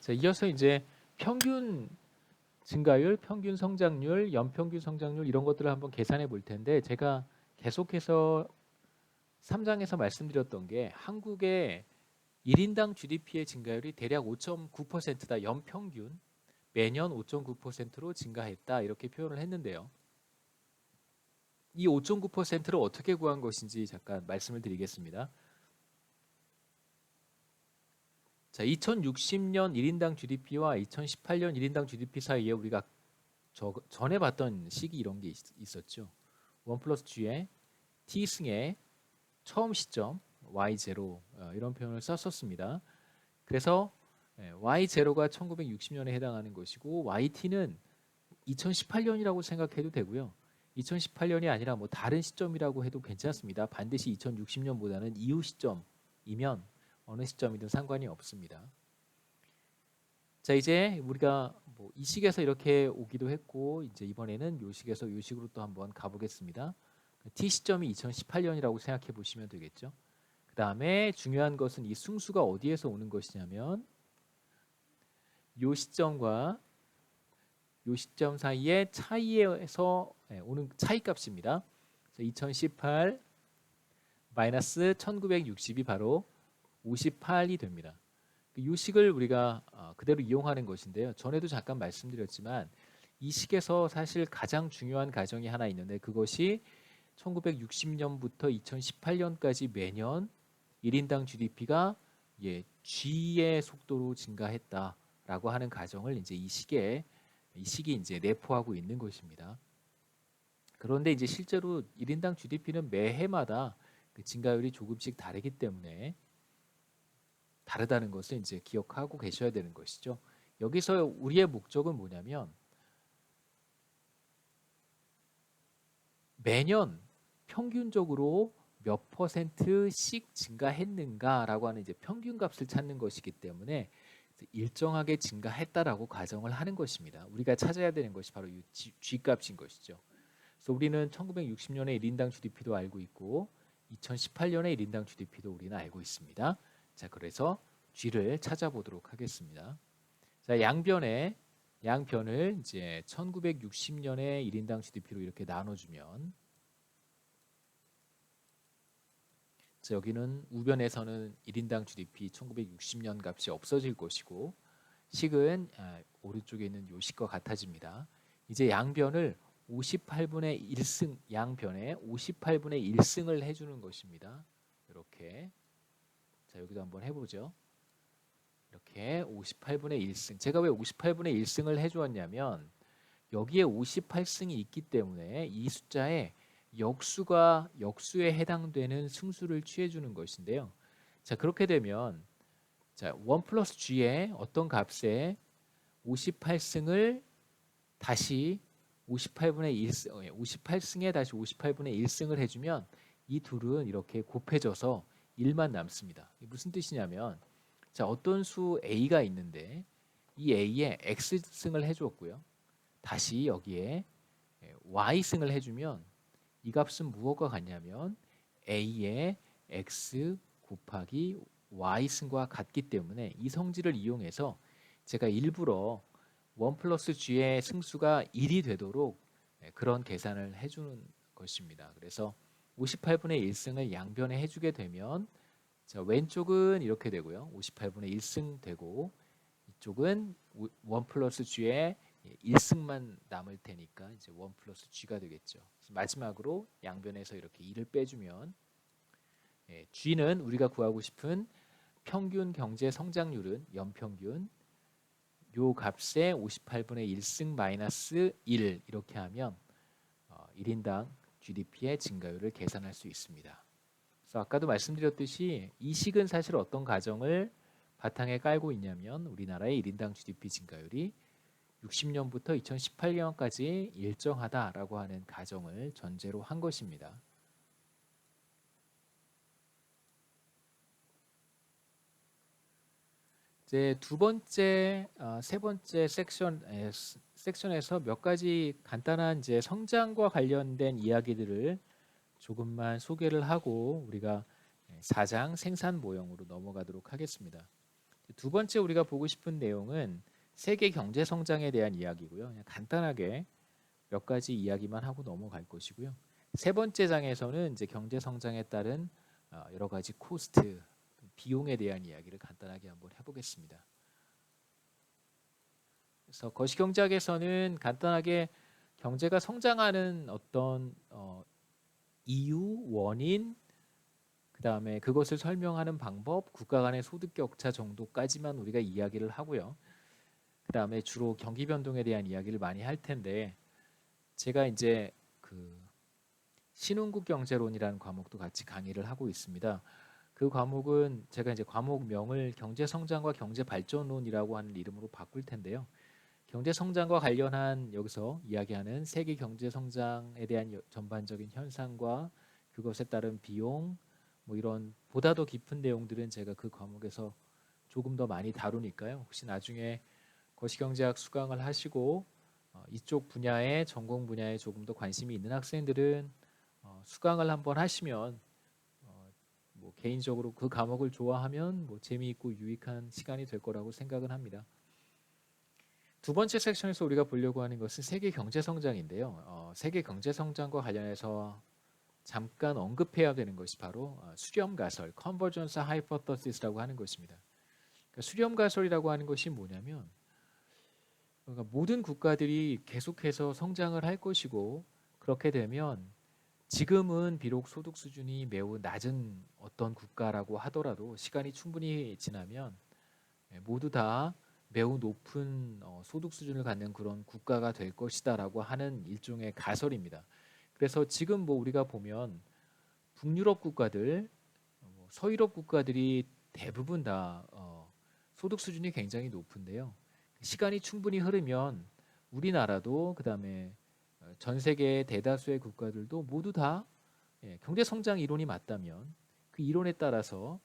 자, 이어서 이제 평균 증가율, 평균 성장률, 연평균 성장률 이런 것들을 한번 계산해 볼 텐데 제가 계속해서 3장에서 말씀드렸던 게 한국의 1인당 GDP의 증가율이 대략 5.9%다. 연평균 매년 5.9%로 증가했다. 이렇게 표현을 했는데요. 이 5.9%를 어떻게 구한 것인지 잠깐 말씀을 드리겠습니다. 자, 2060년 1인당 GDP와 2018년 1인당 GDP 사이에 우리가 전에 봤던 시기 이런 게 있었죠. 1 플러스 G의 T승의 처음 시점 Y0 이런 표현을 썼었습니다. 그래서 Y0가 1960년에 해당하는 것이고 YT는 2018년이라고 생각해도 되고요. 2018년이 아니라 뭐 다른 시점이라고 해도 괜찮습니다. 반드시 2060년보다는 이후 시점이면 어느 시점이든 상관이 없습니다. 자, 이제 우리가 뭐 이 식에서 이렇게 오기도 했고 이제 이번에는 요 식에서 요 식으로 또 한번 가보겠습니다. T 시점이 2018년이라고 생각해 보시면 되겠죠. 그 다음에 중요한 것은 이 승수가 어디에서 오는 것이냐면 요 시점과 요 시점 사이의 차이에서 오는 차이 값입니다. 2018 마이너스 1960이 바로 58이 됩니다. 이 식을 우리가 그대로 이용하는 것인데요. 전에도 잠깐 말씀드렸지만 이 식에서 사실 가장 중요한 가정이 하나 있는데 그것이 1960년부터 2018년까지 매년 1인당 GDP가 G의 속도로 증가했다라고 하는 가정을 이제 이 식이 이제 내포하고 있는 것입니다. 그런데 이제 실제로 1인당 GDP는 매해마다 그 증가율이 조금씩 다르기 때문에 다르다는 것을 이제 기억하고 계셔야 되는 것이죠. 여기서 우리의 목적은 뭐냐면 매년 평균적으로 몇 %씩 증가했는가라고 하는 이제 평균값을 찾는 것이기 때문에 일정하게 증가했다라고 가정을 하는 것입니다. 우리가 찾아야 되는 것이 바로 이 G값인 것이죠. 그래서 우리는 1960년에 1인당 GDP도 알고 있고 2018년에 1인당 GDP도 우리는 알고 있습니다. 자, 그래서 G를 찾아보도록 하겠습니다. 자, 양변을 이제 1960년에 1인당 GDP로 이렇게 나눠주면 자, 여기는 우변에서는 1인당 GDP 1960년 값이 없어질 것이고 식은 오른쪽에 있는 요 식과 같아집니다. 이제 양변을 58분의 1승 양변에 58분의 1승을 해주는 것입니다. 이렇게 자, 여기도 한번 해보죠. 이렇게 58분의 1승. 제가 왜 58분의 1승을 해주었냐면 여기에 58승이 있기 때문에 이 숫자에 역수에 해당되는 승수를 취해주는 것인데요. 자, 그렇게 되면 자, 1 플러스 G의 어떤 값에 58승을 다시 58분의 1승, 58승에 다시 58분의 1승을 해주면 이 둘은 이렇게 곱해져서 1만 남습니다. 무슨 뜻이냐면 자, 어떤 수 A가 있는데 이 A에 X승을 해주었고요. 다시 여기에 Y승을 해주면 이 값은 무엇과 같냐면 A의 X 곱하기 Y승과 같기 때문에 이 성질을 이용해서 제가 일부러 1 플러스 G의 승수가 1이 되도록 그런 계산을 해주는 것입니다. 그래서 58분의 1승을 양변에 해주게 되면 자, 왼쪽은 이렇게 되고요. 58분의 1승 되고 이쪽은 1 플러스 G의 1승만 남을 테니까 이제 1 플러스 G가 되겠죠. 마지막으로 양변에서 이렇게 2를 빼주면 G는 우리가 구하고 싶은 평균 경제 성장률은 연평균 요 값에 58분의 1승 마이너스 1 이렇게 하면 1인당 GDP의 증가율을 계산할 수 있습니다. 그래서 아까도 말씀드렸듯이 이 식은 사실 어떤 가정을 바탕에 깔고 있냐면 우리나라의 1인당 GDP 증가율이 60년부터 2018년까지 일정하다라고 하는 가정을 전제로 한 것입니다. 이제 세 번째 섹션에서 몇 가지 간단한 이제 성장과 관련된 이야기들을 조금만 소개를 하고 우리가 4장 생산 모형으로 넘어가도록 하겠습니다. 두 번째 우리가 보고 싶은 내용은 세계 경제 성장에 대한 이야기고요. 그냥 간단하게 몇 가지 이야기만 하고 넘어갈 것이고요. 세 번째 장에서는 이제 경제 성장에 따른 여러 가지 코스트, 비용에 대한 이야기를 간단하게 한번 해보겠습니다. 그래서 거시경제학에서는 간단하게 경제가 성장하는 어떤 이유, 원인, 그 다음에 그것을 설명하는 방법, 국가 간의 소득 격차 정도까지만 우리가 이야기를 하고요. 그 다음에 주로 경기 변동에 대한 이야기를 많이 할 텐데, 제가 이제 그 신흥국 경제론이라는 과목도 같이 강의를 하고 있습니다. 그 과목은 제가 이제 과목명을 경제 성장과 경제 발전론이라고 하는 이름으로 바꿀 텐데요. 경제 성장과 관련한 여기서 이야기하는 세계 경제 성장에 대한 전반적인 현상과 그것에 따른 비용, 뭐 이런 보다 더 깊은 내용들은 제가 그 과목에서 조금 더 많이 다루니까요. 혹시 나중에 거시경제학 수강을 하시고 이쪽 분야에 전공 분야에 조금 더 관심이 있는 학생들은 수강을 한번 하시면 뭐 개인적으로 그 과목을 좋아하면 뭐 재미있고 유익한 시간이 될 거라고 생각은 합니다. 두 번째 섹션에서 우리가 보려고 하는 것은 세계 경제 성장인데요. 세계 경제 성장과 관련해서 잠깐 언급해야 되는 것이 바로 수렴 가설, 컨버전스 하이포터시스라고 하는 것입니다. 그러니까 수렴 가설이라고 하는 것이 뭐냐면 그러니까 모든 국가들이 계속해서 성장을 할 것이고 그렇게 되면 지금은 비록 소득 수준이 매우 낮은 어떤 국가라고 하더라도 시간이 충분히 지나면 모두 다 매우 높은 소득 수준을 갖는 그런 국가가 될 것이다라고 하는 일종의 가설입니다. 그래서 지금 뭐 우리가 보면 북유럽 국가들, 서유럽 국가들이 대부분 다 소득 수준이 굉장히 높은데요. 시간이 충분히 흐르면 우리나라도 그다음에 전 세계의 대다수의 국가들도 모두 다 경제 성장 이론이 맞다면 그 이론에 따라서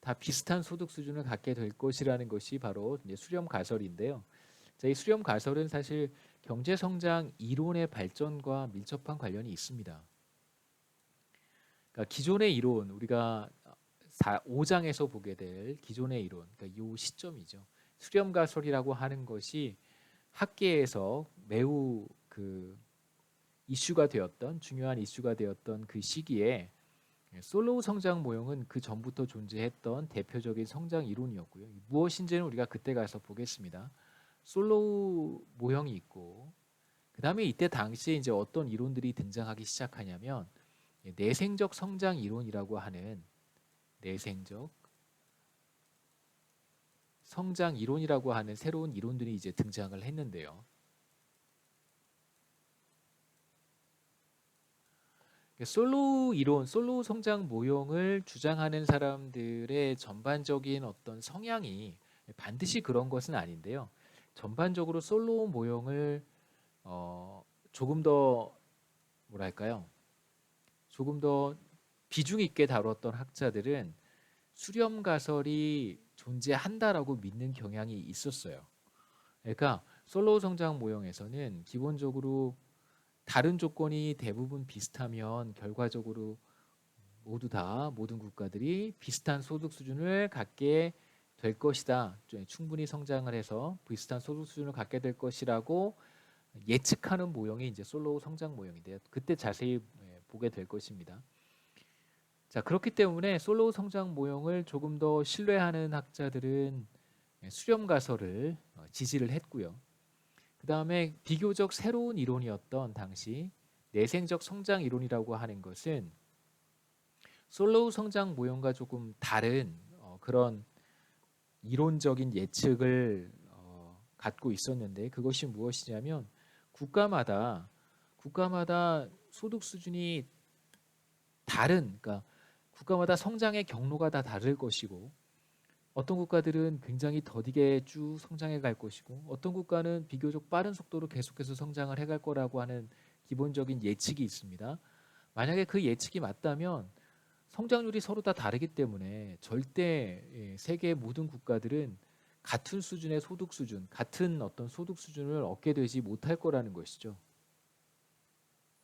다 비슷한 소득 수준을 갖게 될 것이라는 것이 바로 이제 수렴 가설인데요. 자, 이 수렴 가설은 사실 경제 성장 이론의 발전과 밀접한 관련이 있습니다. 그러니까 기존의 이론 우리가 5장에서 보게 될 기존의 이론, 그러니까 이 시점이죠. 수렴 가설이라고 하는 것이 학계에서 매우 그 이슈가 되었던 중요한 이슈가 되었던 그 시기에 솔로우 성장 모형은 그 전부터 존재했던 대표적인 성장 이론이었고요. 무엇인지는 우리가 그때 가서 보겠습니다. 솔로우 모형이 있고 그 다음에 이때 당시에 이제 어떤 이론들이 등장하기 시작하냐면 내생적 성장 이론이라고 하는 내생적 성장 이론이라고 하는 새로운 이론들이 이제 등장을 했는데요. 솔로우 이론, 솔로우 성장 모형을 주장하는 사람들의 전반적인 어떤 성향이 반드시 그런 것은 아닌데요. 전반적으로 솔로우 모형을 조금 더 뭐랄까요? 조금 더 비중 있게 다뤘던 학자들은 수렴 가설이 존재한다라고 믿는 경향이 있었어요. 그러니까 솔로우 성장 모형에서는 기본적으로 다른 조건이 대부분 비슷하면 결과적으로 모두 다 모든 국가들이 비슷한 소득 수준을 갖게 될 것이다. 충분히 성장을 해서 비슷한 소득 수준을 갖게 될 것이라고 예측하는 모형이 이제 솔로우 성장 모형인데요. 그때 자세히 보게 될 것입니다. 자, 그렇기 때문에 솔로우 성장 모형을 조금 더 신뢰하는 학자들은 수렴 가설을 지지를 했고요. 그 다음에 비교적 새로운 이론이었던 당시 내생적 성장 이론이라고 하는 것은 솔로우 성장 모형과 조금 다른 그런 이론적인 예측을 갖고 있었는데 그것이 무엇이냐면 국가마다 소득 수준이 다른, 그러니까 국가마다 성장의 경로가 다 다를 것이고 어떤 국가들은 굉장히 더디게 쭉 성장해 갈 것이고 어떤 국가는 비교적 빠른 속도로 계속해서 성장을 해갈 거라고 하는 기본적인 예측이 있습니다. 만약에 그 예측이 맞다면 성장률이 서로 다 다르기 때문에 절대 세계의 모든 국가들은 같은 수준의 소득 수준, 같은 어떤 소득 수준을 얻게 되지 못할 거라는 것이죠.